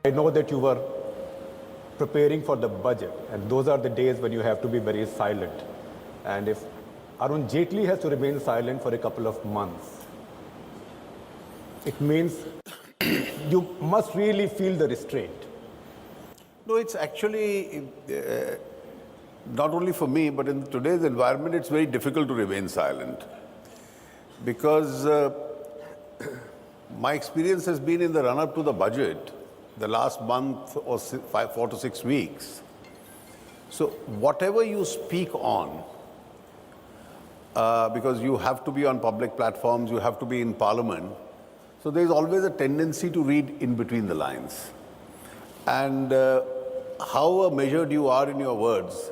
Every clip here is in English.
I know that you were preparing for the budget, and those are the days when you have to be very silent. And if Arun Jaitly has to remain silent for a couple of months, it means you must really feel the restraint. No, it's actually not only for me, but in today's environment, it's very difficult to remain silent. Because my experience has been in the run-up to the budget, the last month or 4 to 6 weeks. So whatever you speak on, because you have to be on public platforms, you have to be in parliament, so there's always a tendency to read in between the lines. And how measured you are in your words,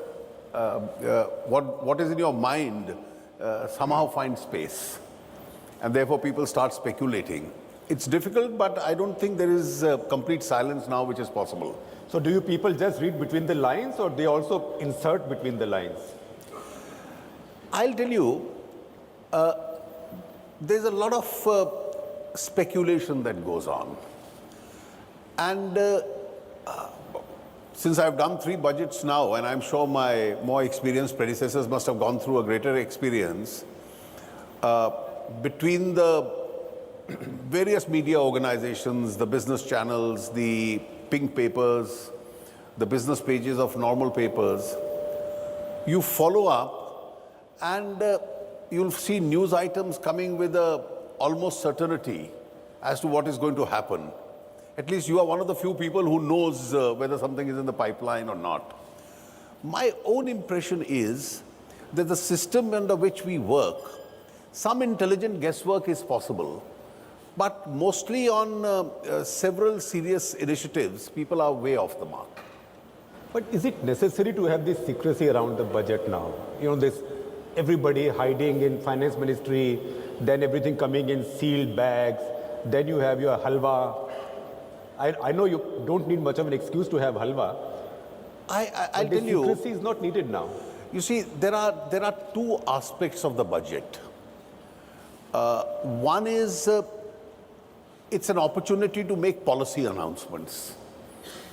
what is in your mind somehow finds space. And therefore people start speculating. It's difficult, but I don't think there is complete silence now which is possible. So do you people just read between the lines, or they also insert between the lines? I'll tell you, there's a lot of speculation that goes on. And since I've done 3 budgets now, and I'm sure my more experienced predecessors must have gone through a greater experience, between the various media organizations, the business channels, the pink papers, the business pages of normal papers, you follow up and you'll see news items coming with almost certainty as to what is going to happen. At least you are one of the few people who knows whether something is in the pipeline or not. My own impression is that the system under which we work, some intelligent guesswork is possible, but mostly on several serious initiatives, people are way off the mark. But is it necessary to have this secrecy around the budget now? You know, this everybody hiding in finance ministry, then everything coming in sealed bags, then you have your halwa. I know you don't need much of an excuse to have halwa. I'll tell you, secrecy is not needed now. You see, there are 2 aspects of the budget. One is it's an opportunity to make policy announcements.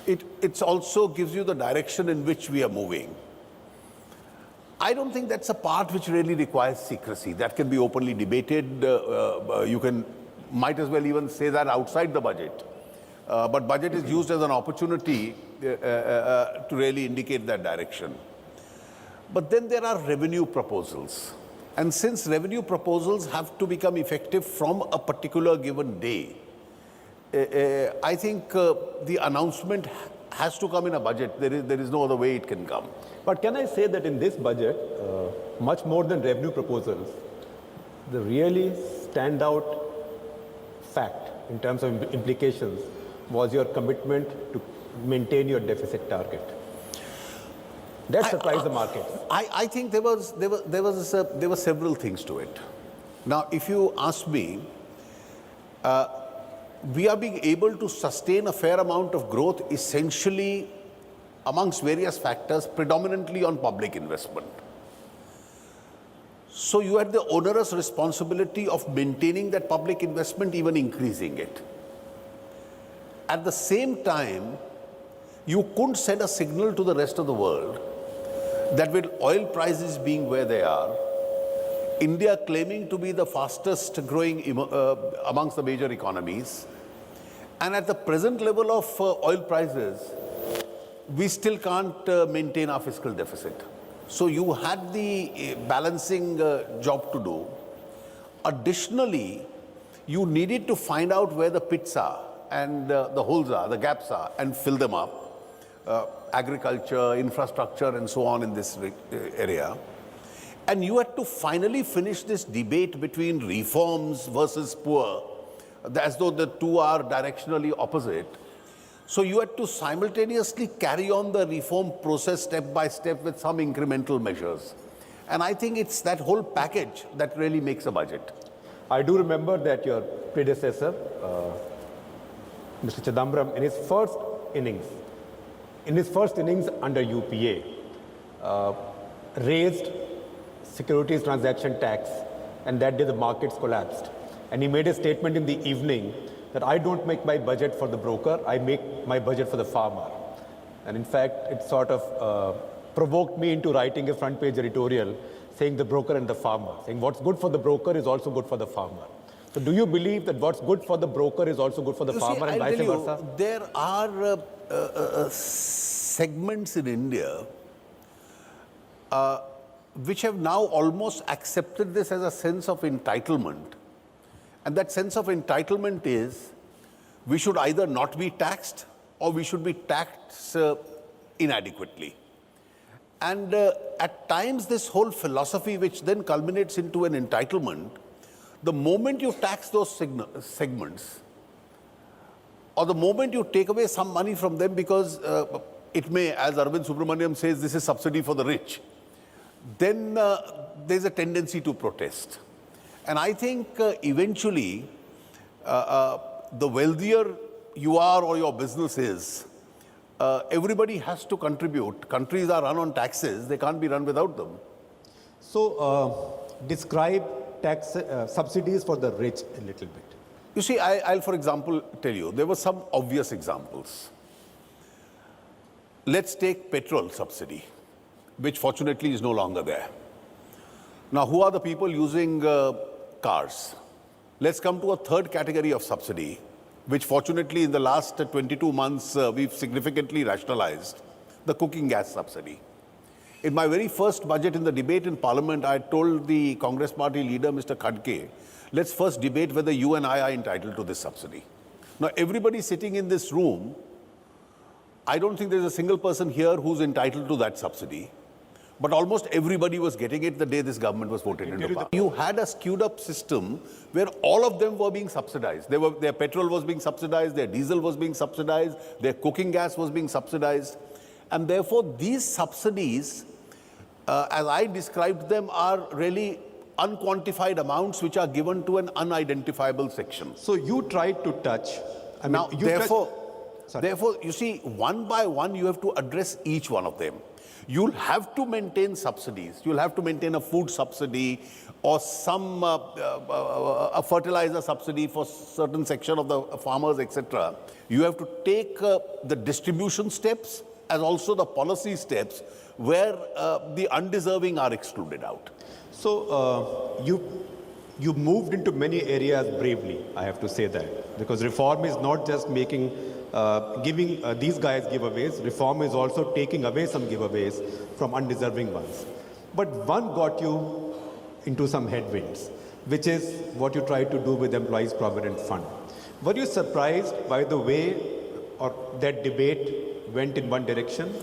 It also gives you the direction in which we are moving. I don't think that's a part which really requires secrecy. That can be openly debated. You might as well even say that outside the budget. But budget is used as an opportunity to really indicate that direction. But then there are revenue proposals. And since revenue proposals have to become effective from a particular given day, I think the announcement has to come in a budget. There is no other way it can come. But can I say that in this budget, much more than revenue proposals, the really standout fact in terms of implications was your commitment to maintain your deficit target. That surprised the market. I think there were several things to it. Now, if you ask me, we are being able to sustain a fair amount of growth essentially amongst various factors, predominantly on public investment. So you had the onerous responsibility of maintaining that public investment, even increasing it. At the same time, you couldn't send a signal to the rest of the world that with oil prices being where they are, India claiming to be the fastest growing amongst the major economies, and at the present level of oil prices, we still can't maintain our fiscal deficit. So you had the balancing job to do. Additionally, you needed to find out where the pits are and the holes are, the gaps are, and fill them up. Agriculture, infrastructure, and so on in this area. And you had to finally finish this debate between reforms versus poor, as though the two are directionally opposite. So you had to simultaneously carry on the reform process step by step with some incremental measures. And I think it's that whole package that really makes a budget. I do remember that your predecessor, Mr. Chidambaram, in his first innings under UPA, raised securities transaction tax, and that day the markets collapsed. And he made a statement in the evening that I don't make my budget for the broker, I make my budget for the farmer. And in fact, it sort of provoked me into writing a front page editorial saying the broker and the farmer, saying what's good for the broker is also good for the farmer. So do you believe that what's good for the broker is also good for the farmer and vice versa? There are segments in India which have now almost accepted this as a sense of entitlement. And that sense of entitlement is we should either not be taxed or we should be taxed inadequately. And at times this whole philosophy, which then culminates into an entitlement, the moment you tax those segments, or the moment you take away some money from them because it may, as Arvind Subramaniam says, this is subsidy for the rich, then there's a tendency to protest. And I think eventually, the wealthier you are or your business is, everybody has to contribute. Countries are run on taxes, they can't be run without them. So describe tax subsidies for the rich a little bit. You see, I'll for example tell you, there were some obvious examples. Let's take petrol subsidy, which fortunately is no longer there. Now, who are the people using cars? Let's come to a third category of subsidy, which fortunately in the last 22 months we've significantly rationalized, the cooking gas subsidy. In my very first budget in the debate in Parliament, I told the Congress party leader, Mr. Khadke, let's first debate whether you and I are entitled to this subsidy. Now, everybody sitting in this room, I don't think there's a single person here who's entitled to that subsidy. But almost everybody was getting it the day this government was voted into power. You had a skewed up system where all of them were being subsidized. Their petrol was being subsidized, their diesel was being subsidized, their cooking gas was being subsidized. And therefore, these subsidies, as I described them, are really unquantified amounts which are given to an unidentifiable section. So you tried to touch. Now, therefore, you see, one by one, you have to address each one of them. You'll have to maintain subsidies. You'll have to maintain a food subsidy or some a fertilizer subsidy for certain section of the farmers, etc. You have to take the distribution steps as also the policy steps where the undeserving are excluded out. So you moved into many areas bravely, I have to say that, because reform is not just making giving these guys giveaways. Reform is also taking away some giveaways from undeserving ones. But one got you into some headwinds, which is what you tried to do with Employees Provident Fund. Were you surprised by the way or that debate went in one direction?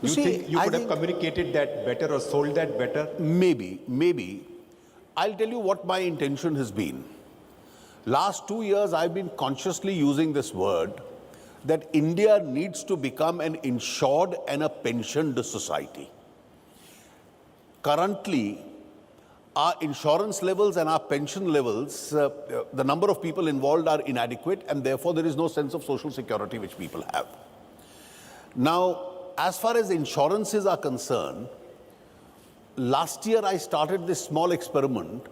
You think you could have communicated that better or sold that better? Maybe. I'll tell you what my intention has been. Last 2 years, I've been consciously using this word that India needs to become an insured and a pensioned society. Currently, our insurance levels and our pension levels, the number of people involved are inadequate, and therefore there is no sense of social security which people have. Now, as far as insurances are concerned, last year I started this small experiment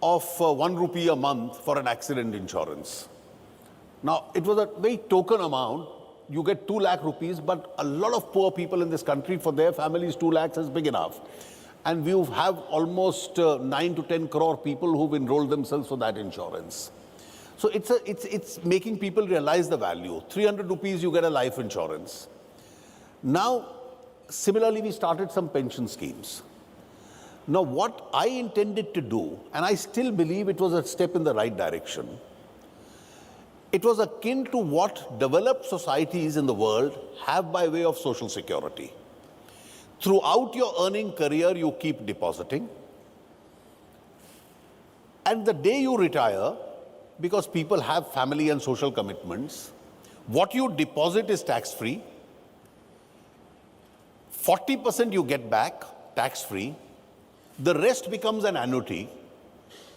of 1 rupee a month for an accident insurance. Now, it was a very token amount. You get 2 lakh rupees, but a lot of poor people in this country, for their families, 2 lakhs is big enough. And we have almost 9 to 10 crore people who've enrolled themselves for that insurance. So it's making people realize the value. 300 rupees, you get a life insurance. Now, similarly, we started some pension schemes. Now, what I intended to do, and I still believe it was a step in the right direction, it was akin to what developed societies in the world have by way of social security. Throughout your earning career, you keep depositing. And the day you retire, because people have family and social commitments, what you deposit is tax-free. 40% you get back, tax-free. The rest becomes an annuity,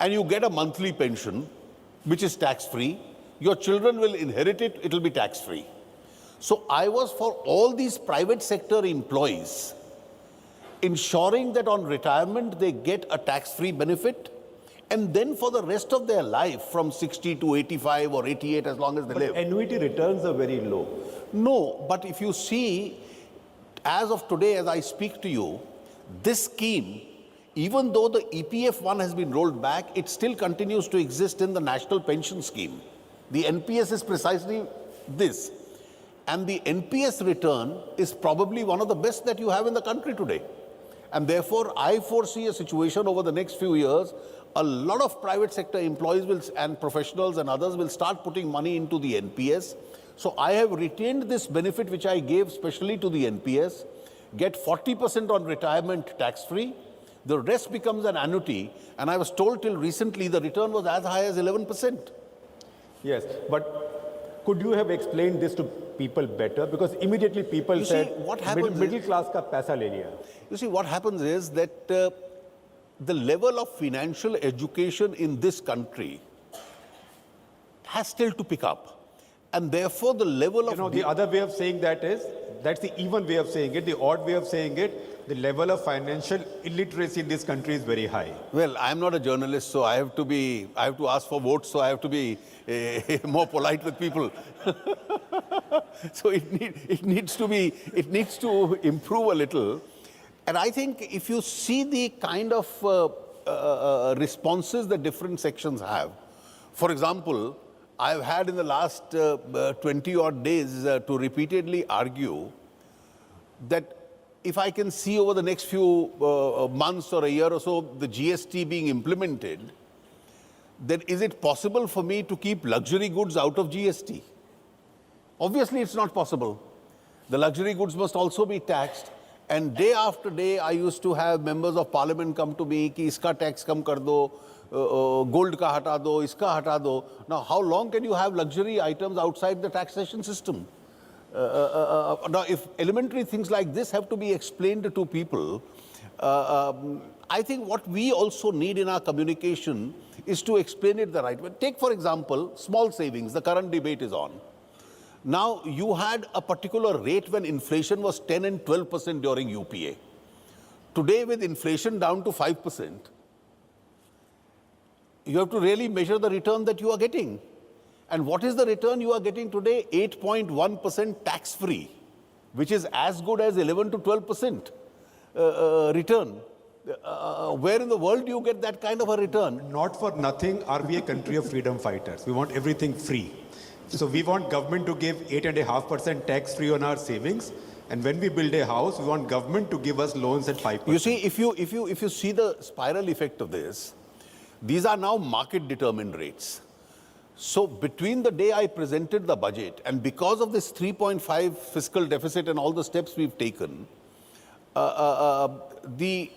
and you get a monthly pension, which is tax-free. Your children will inherit it, it will be tax-free. So I was for all these private sector employees, ensuring that on retirement they get a tax-free benefit And then for the rest of their life, from 60 to 85 or 88, as long as they live. Annuity returns are very low. No, but if you see, as of today, as I speak to you, this scheme, even though the EPF one has been rolled back, it still continues to exist in the National Pension Scheme. The NPS is precisely this. And the NPS return is probably one of the best that you have in the country today. And therefore, I foresee a situation over the next few years, a lot of private sector employees will, and professionals and others will start putting money into the NPS. So I have retained this benefit which I gave specially to the NPS, get 40% on retirement tax-free, the rest becomes an annuity, and I was told till recently the return was as high as 11%. Yes, but could you have explained this to people better? Because immediately people said, what happens middle class ka paisa le liya. You see, what happens is that the level of financial education in this country has still to pick up. And therefore, the level of... the other way of saying that is, that's the even way of saying it. The odd way of saying it, the level of financial illiteracy in this country is very high. Well, I'm not a journalist, so I have to ask for votes, so I have to be more polite with people. So it needs to improve a little. And I think if you see the kind of responses that different sections have, for example, I've had in the last 20 odd days to repeatedly argue that if I can see over the next few months or a year or so the GST being implemented, then is it possible for me to keep luxury goods out of GST? Obviously, it's not possible. The luxury goods must also be taxed. And day after day, I used to have members of parliament come to me, ki iska tax kam kar do, gold ka hata do, iska hata do. Now, how long can you have luxury items outside the taxation system? Now, if elementary things like this have to be explained to people, I think what we also need in our communication is to explain it the right way. Take, for example, small savings. The current debate is on. Now, you had a particular rate when inflation was 10 and 12% during UPA. Today, with inflation down to 5%, you have to really measure the return that you are getting. And what is the return you are getting today? 8.1% tax-free, which is as good as 11 to 12% return. Where in the world do you get that kind of a return? Not for nothing are we a country of freedom fighters. We want everything free. So we want government to give 8.5% tax-free on our savings. And when we build a house, we want government to give us loans at 5%. You see, if you see the spiral effect of this, these are now market-determined rates. So between the day I presented the budget and because of this 3.5 fiscal deficit and all the steps we've taken, the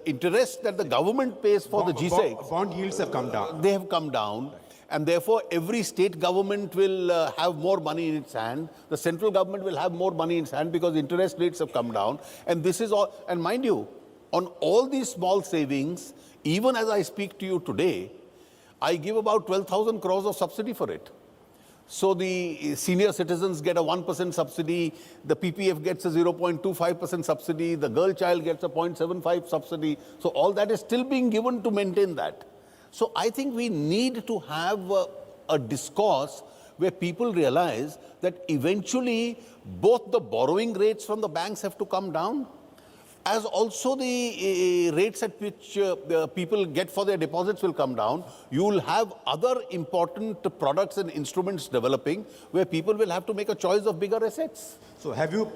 interest that the government pays for the G-Secs, bond yields have come down. They have come down. And therefore, every state government will have more money in its hand. The central government will have more money in its hand because interest rates have come down. And this is all, and mind you, on all these small savings, even as I speak to you today, I give about 12,000 crores of subsidy for it. So the senior citizens get a 1% subsidy, the PPF gets a 0.25% subsidy, the girl child gets a 0.75 subsidy. So all that is still being given to maintain that. So I think we need to have a discourse where people realize that eventually both the borrowing rates from the banks have to come down, as also the rates at which people get for their deposits will come down. You will have other important products and instruments developing where people will have to make a choice of bigger assets. So have you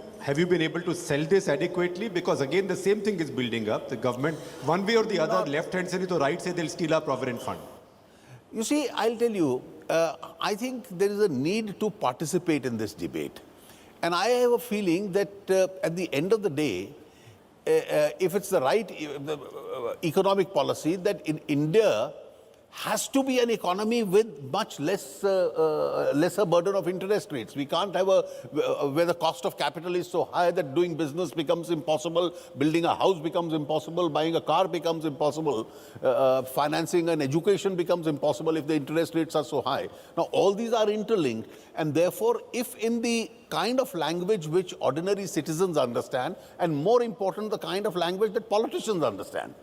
been able to sell this adequately? Because again, the same thing is building up. The government, one way or the other, left hand side to right side, they'll steal our provident fund. You see, I'll tell you, I think there is a need to participate in this debate. And I have a feeling that at the end of the day, if it's the right economic policy, that in India has to be an economy with much lesser burden of interest rates. We can't have where the cost of capital is so high that doing business becomes impossible, building a house becomes impossible, buying a car becomes impossible, financing an education becomes impossible if the interest rates are so high. Now, all these are interlinked, and therefore, if in the kind of language which ordinary citizens understand, and more important, the kind of language that politicians understand.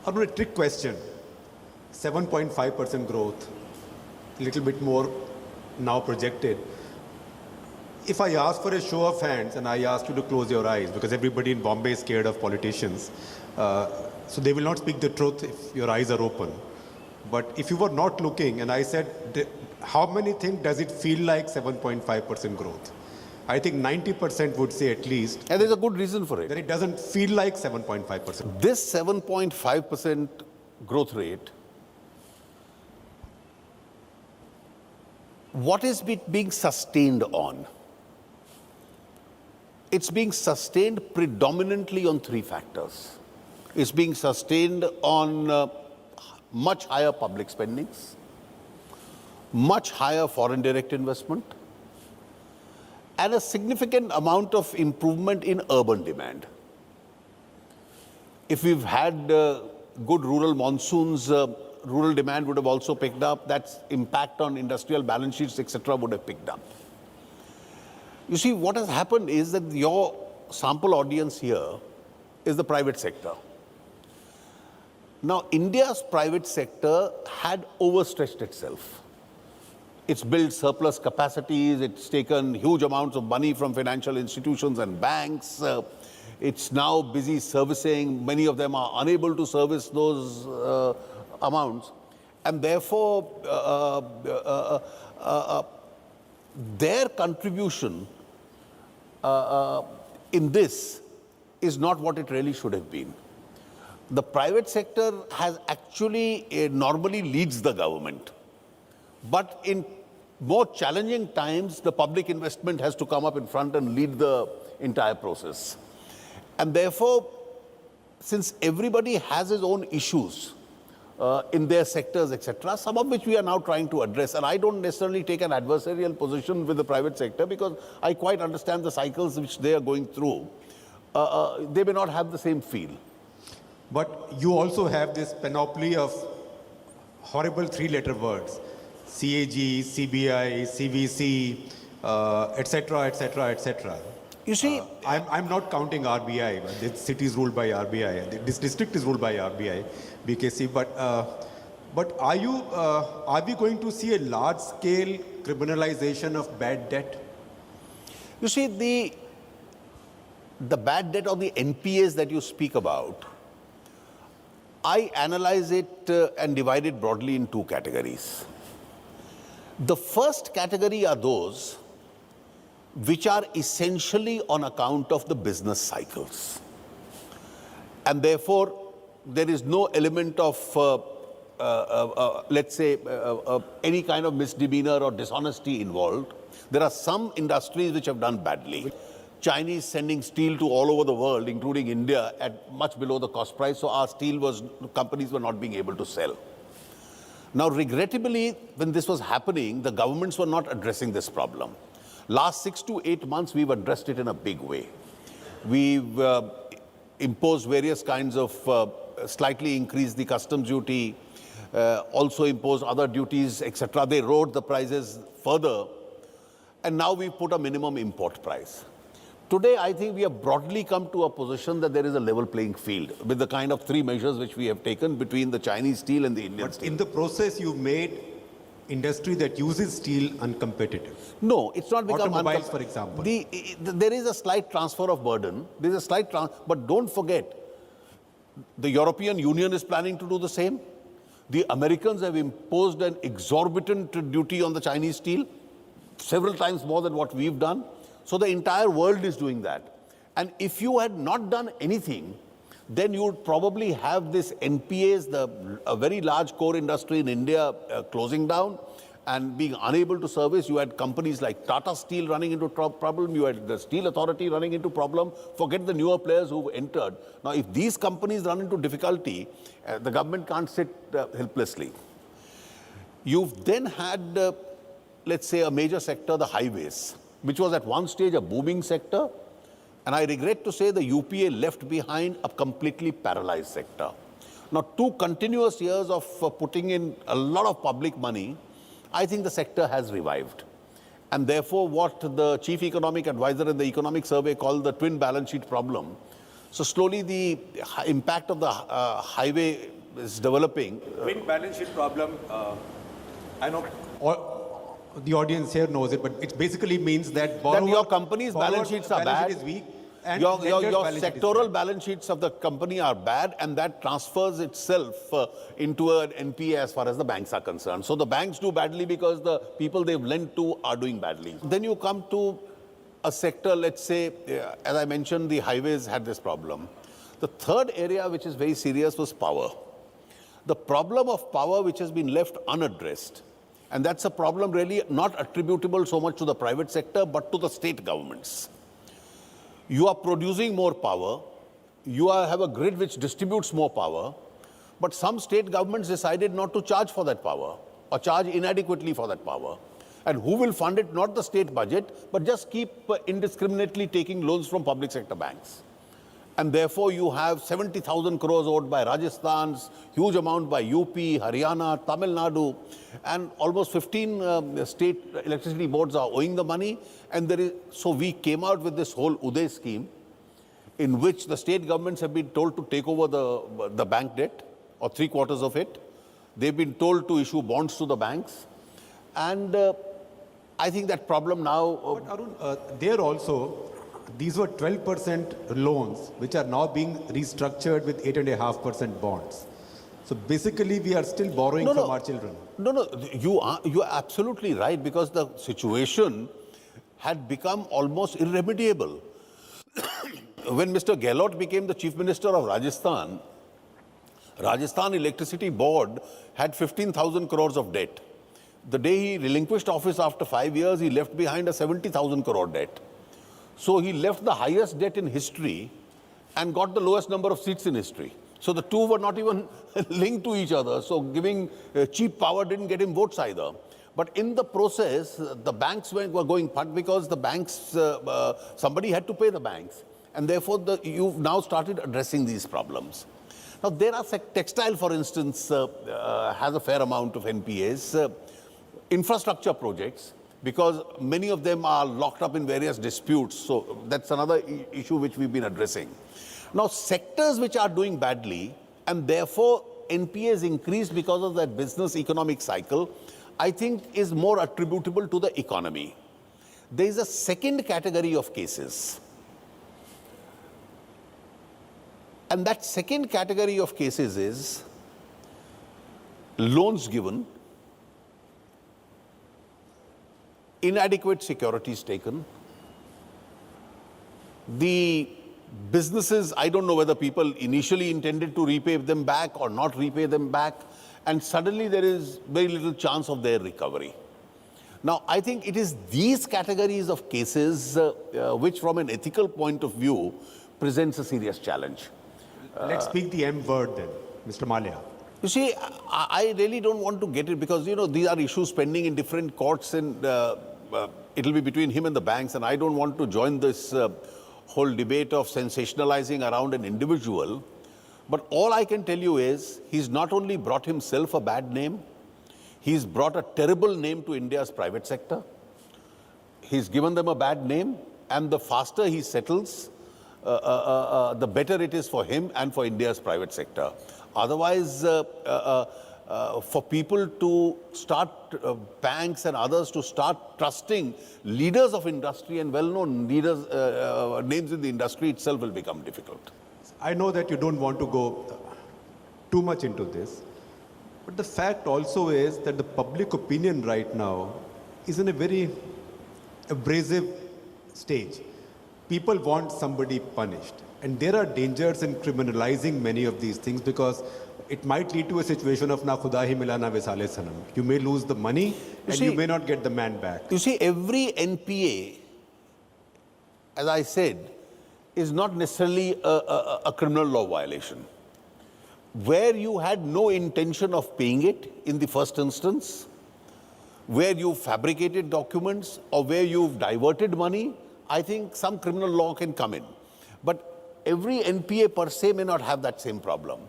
Arun, a trick question. 7.5% growth, a little bit more now projected. If I ask for a show of hands and I ask you to close your eyes, because everybody in Bombay is scared of politicians, so they will not speak the truth if your eyes are open. But if you were not looking and I said, how many think does it feel like 7.5% growth? I think 90% would say at least And there's a good reason for that it. it doesn't feel like 7.5%. This 7.5% growth rate, what is it being sustained on? It's being sustained predominantly on three factors. It's being sustained on much higher public spendings, much higher foreign direct investment, and a significant amount of improvement in urban demand. If we've had good rural monsoons, rural demand would have also picked up. That's impact on industrial balance sheets, etc., would have picked up. You see, what has happened is that your sample audience here is the private sector. Now, India's private sector had overstretched itself. It's built surplus capacities, it's taken huge amounts of money from financial institutions and banks. It's now busy servicing. Many of them are unable to service those amounts. And therefore, their contribution in this is not what it really should have been. The private sector has actually normally leads the government. But in more challenging times, the public investment has to come up in front and lead the entire process. And therefore, since everybody has his own issues in their sectors, etc., some of which we are now trying to address, and I don't necessarily take an adversarial position with the private sector because I quite understand the cycles which they are going through. They may not have the same feel. But you also have this panoply of horrible three-letter words: CAG, CBI, CVC, etc., etc., etc. You see, I'm not counting RBI. This city is ruled by RBI. This district is ruled by RBI, BKC. But are we going to see a large-scale criminalization of bad debt? you see, the bad debt or the NPAs that you speak about, I analyze it and divide it broadly in two categories. The first category are those which are essentially on account of the business cycles. And therefore, there is no element of, let's say, any kind of misdemeanor or dishonesty involved. There are some industries which have done badly. Chinese sending steel to all over the world, including India, at much below the cost price. So our companies were not being able to sell. Now, regrettably, when this was happening, the governments were not addressing this problem. Last 6 to 8 months, we've addressed it in a big way. We've imposed various kinds of, slightly increased the customs duty, also imposed other duties, etc. They rode the prices further. And now we've put a minimum import price. Today, I think we have broadly come to a position that there is a level playing field with the kind of three measures which we have taken between the Chinese steel and the Indian steel. In the process, you've made industry that uses steel uncompetitive. No, it's not become automobiles, for example. There is a slight transfer of burden. There is a slight but don't forget, the European Union is planning to do the same. The Americans have imposed an exorbitant duty on the Chinese steel, several times more than what we've done. So the entire world is doing that. And if you had not done anything, then you would probably have this NPAs, a very large core industry in India closing down and being unable to service. You had companies like Tata Steel running into problem. You had the Steel Authority running into problem. Forget the newer players who've entered. Now, if these companies run into difficulty, the government can't sit helplessly. You've then had, let's say, a major sector, the highways, which was at one stage a booming sector. And I regret to say the UPA left behind a completely paralyzed sector. Now, 2 continuous years of putting in a lot of public money, I think the sector has revived. And therefore, what the chief economic advisor in the economic survey called the twin balance sheet problem, So slowly the impact of the highway is developing. Twin balance sheet problem, I know The audience here knows it, but it basically means that Then your company's balance sheets are bad. Sheet is weak, and Your lender's balance sheet is sectoral bad. balance sheets of the company are bad, and that transfers itself into an NPA as far as the banks are concerned. So the banks do badly because the people they've lent to are doing badly. Then you come to a sector, let's say, as I mentioned, the highways had this problem. The third area which is very serious was power. The problem of power which has been left unaddressed, and that's a problem really not attributable so much to the private sector, but to the state governments. You are producing more power, you have a grid which distributes more power, but some state governments decided not to charge for that power or charge inadequately for that power. And who will fund it? Not the state budget, but just keep indiscriminately taking loans from public sector banks. And therefore, you have 70,000 crores owed by Rajasthan's, huge amount by UP, Haryana, Tamil Nadu, and almost 15 state electricity boards are owing the money. And so we came out with this whole Uday scheme, in which the state governments have been told to take over the bank debt, or 3/4 of it. They've been told to issue bonds to the banks. And I think that problem now... But Arun, there also, these were 12% loans, which are now being restructured with 8.5% bonds. So basically, we are still borrowing from our children. No, you are absolutely right, because the situation had become almost irremediable. When Mr. Gehlot became the Chief Minister of Rajasthan, Rajasthan Electricity Board had 15,000 crores of debt. The day he relinquished office after 5 years, he left behind a 70,000 crore debt. So he left the highest debt in history and got the lowest number of seats in history. So the two were not even linked to each other. So giving cheap power didn't get him votes either. But in the process, the banks were going put because the banks, somebody had to pay the banks. And therefore, you've now started addressing these problems. Now, there are textile, for instance, has a fair amount of NPAs. Infrastructure projects, because many of them are locked up in various disputes. So that's another issue which we've been addressing. Now, sectors which are doing badly, and therefore NPAs increased because of that business economic cycle, I think is more attributable to the economy. There is a second category of cases. And that second category of cases is loans given, inadequate securities taken. The businesses, I don't know whether people initially intended to repay them back or not repay them back, and suddenly there is very little chance of their recovery. Now, I think it is these categories of cases which, from an ethical point of view, presents a serious challenge. Let's speak the M word then, Mr. Malia. You see, I really don't want to get it because, these are issues pending in different courts, and it'll be between him and the banks, and I don't want to join this whole debate of sensationalizing around an individual. But all I can tell you is he's not only brought himself a bad name, he's brought a terrible name to India's private sector. He's given them a bad name, and the faster he settles, the better it is for him and for India's private sector. Otherwise, for people to start, banks and others to start trusting leaders of industry and well-known leaders, names in the industry itself will become difficult. I know that you don't want to go too much into this, but the fact also is that the public opinion right now is in a very abrasive stage. People want somebody punished, and there are dangers in criminalizing many of these things because it might lead to a situation of na khuda hi mila na visale sanam. You may lose the money and you may not get the man back. You see, every NPA, as I said, is not necessarily a criminal law violation. Where you had no intention of paying it in the first instance, where you fabricated documents or where you've diverted money, I think some criminal law can come in. But every NPA per se may not have that same problem.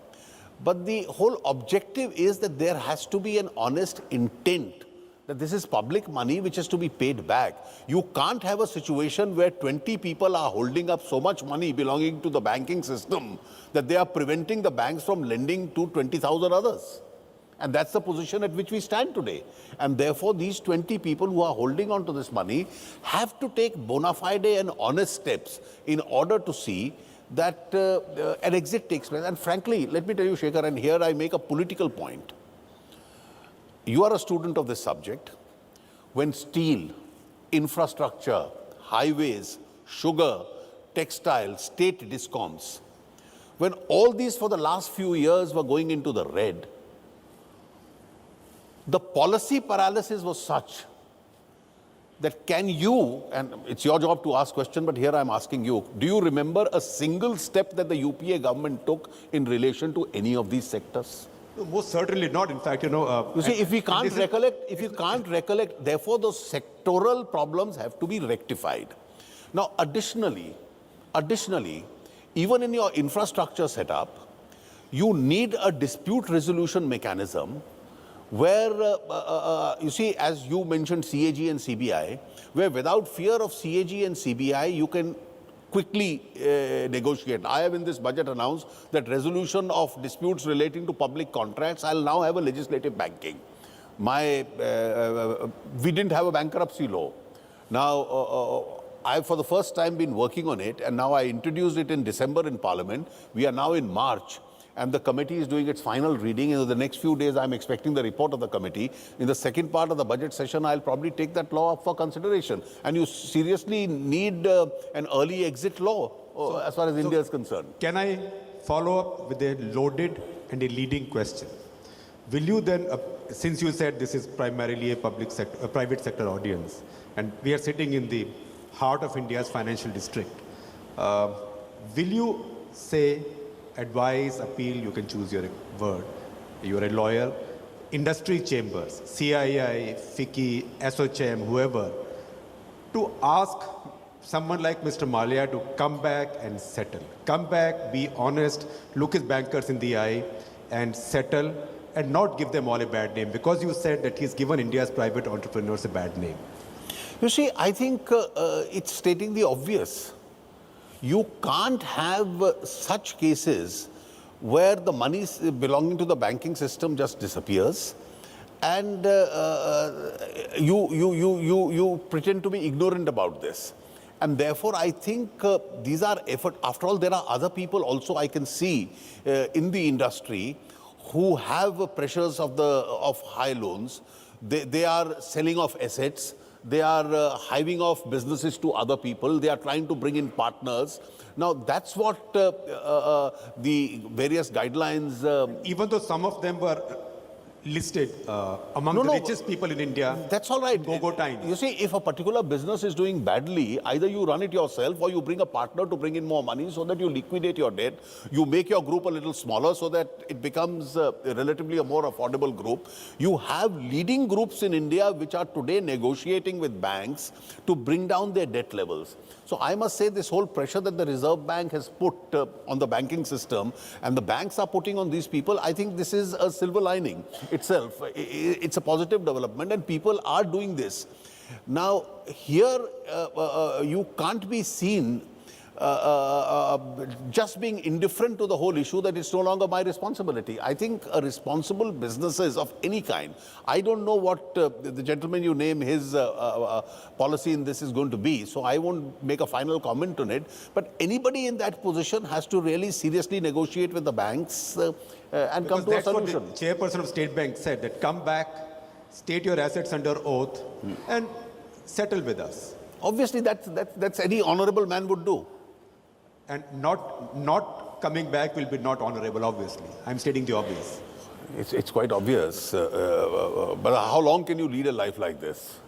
But the whole objective is that there has to be an honest intent that this is public money which is to be paid back. You can't have a situation where 20 people are holding up so much money belonging to the banking system that they are preventing the banks from lending to 20,000 others. And that's the position at which we stand today. And therefore, these 20 people who are holding on to this money have to take bona fide and honest steps in order to see that an exit takes place. And frankly, let me tell you, Shekhar, and here I make a political point. You are a student of this subject. When steel, infrastructure, highways, sugar, textiles, state discoms, when all these for the last few years were going into the red, the policy paralysis was such that can you, and it's your job to ask question, but here I'm asking you, do you remember a single step that the UPA government took in relation to any of these sectors? No, most certainly not. In fact, You see, if we can't recollect, therefore those sectoral problems have to be rectified. Now, additionally, even in your infrastructure setup, you need a dispute resolution mechanism where, you see, as you mentioned CAG and CBI, where without fear of CAG and CBI, you can quickly negotiate. I have in this budget announced that resolution of disputes relating to public contracts, I'll now have a legislative banking. We didn't have a bankruptcy law. Now, I've for the first time been working on it, and now I introduced it in December in Parliament. We are now in March. And the committee is doing its final reading. In the next few days, I'm expecting the report of the committee. In the second part of the budget session, I'll probably take that law up for consideration. And you seriously need an early exit law as far as India is concerned. Can I follow up with a loaded and a leading question? Will you then, since you said this is primarily a private sector audience, and we are sitting in the heart of India's financial district, will you say, advise, appeal, you can choose your word, you're a lawyer, industry chambers, CII, FICCI, SOCHM, whoever, to ask someone like Mr. Malia to come back and settle. Come back, be honest, look his bankers in the eye and settle and not give them all a bad name, because you said that he's given India's private entrepreneurs a bad name. You see, I think it's stating the obvious. You can't have such cases where the money belonging to the banking system just disappears and you pretend to be ignorant about this. And therefore, I think these are efforts. After all, there are other people also I can see in the industry who have pressures of high loans. They are selling off assets. They are hiving off businesses to other people. They are trying to bring in partners. Now, that's what the various guidelines... Even though some of them were listed among the richest people in India. That's all right. Go times. You see, if a particular business is doing badly, either you run it yourself or you bring a partner to bring in more money so that you liquidate your debt. You make your group a little smaller so that it becomes relatively a more affordable group. You have leading groups in India which are today negotiating with banks to bring down their debt levels. So I must say this whole pressure that the Reserve Bank has put on the banking system and the banks are putting on these people, I think this is a silver lining itself. It's a positive development and people are doing this. Now, here you can't be seen just being indifferent to the whole issue that it's no longer my responsibility. I think a responsible businesses of any kind, I don't know what the gentleman you name, his policy in this is going to be, so I won't make a final comment on it, but anybody in that position has to really seriously negotiate with the banks and come to a solution. That's what the chairperson of State Bank said, that come back, state your assets under oath and settle with us. Obviously, that's any honorable man would do. And not coming back will be not honorable, obviously. I'm stating the obvious. It's quite obvious. But how long can you lead a life like this?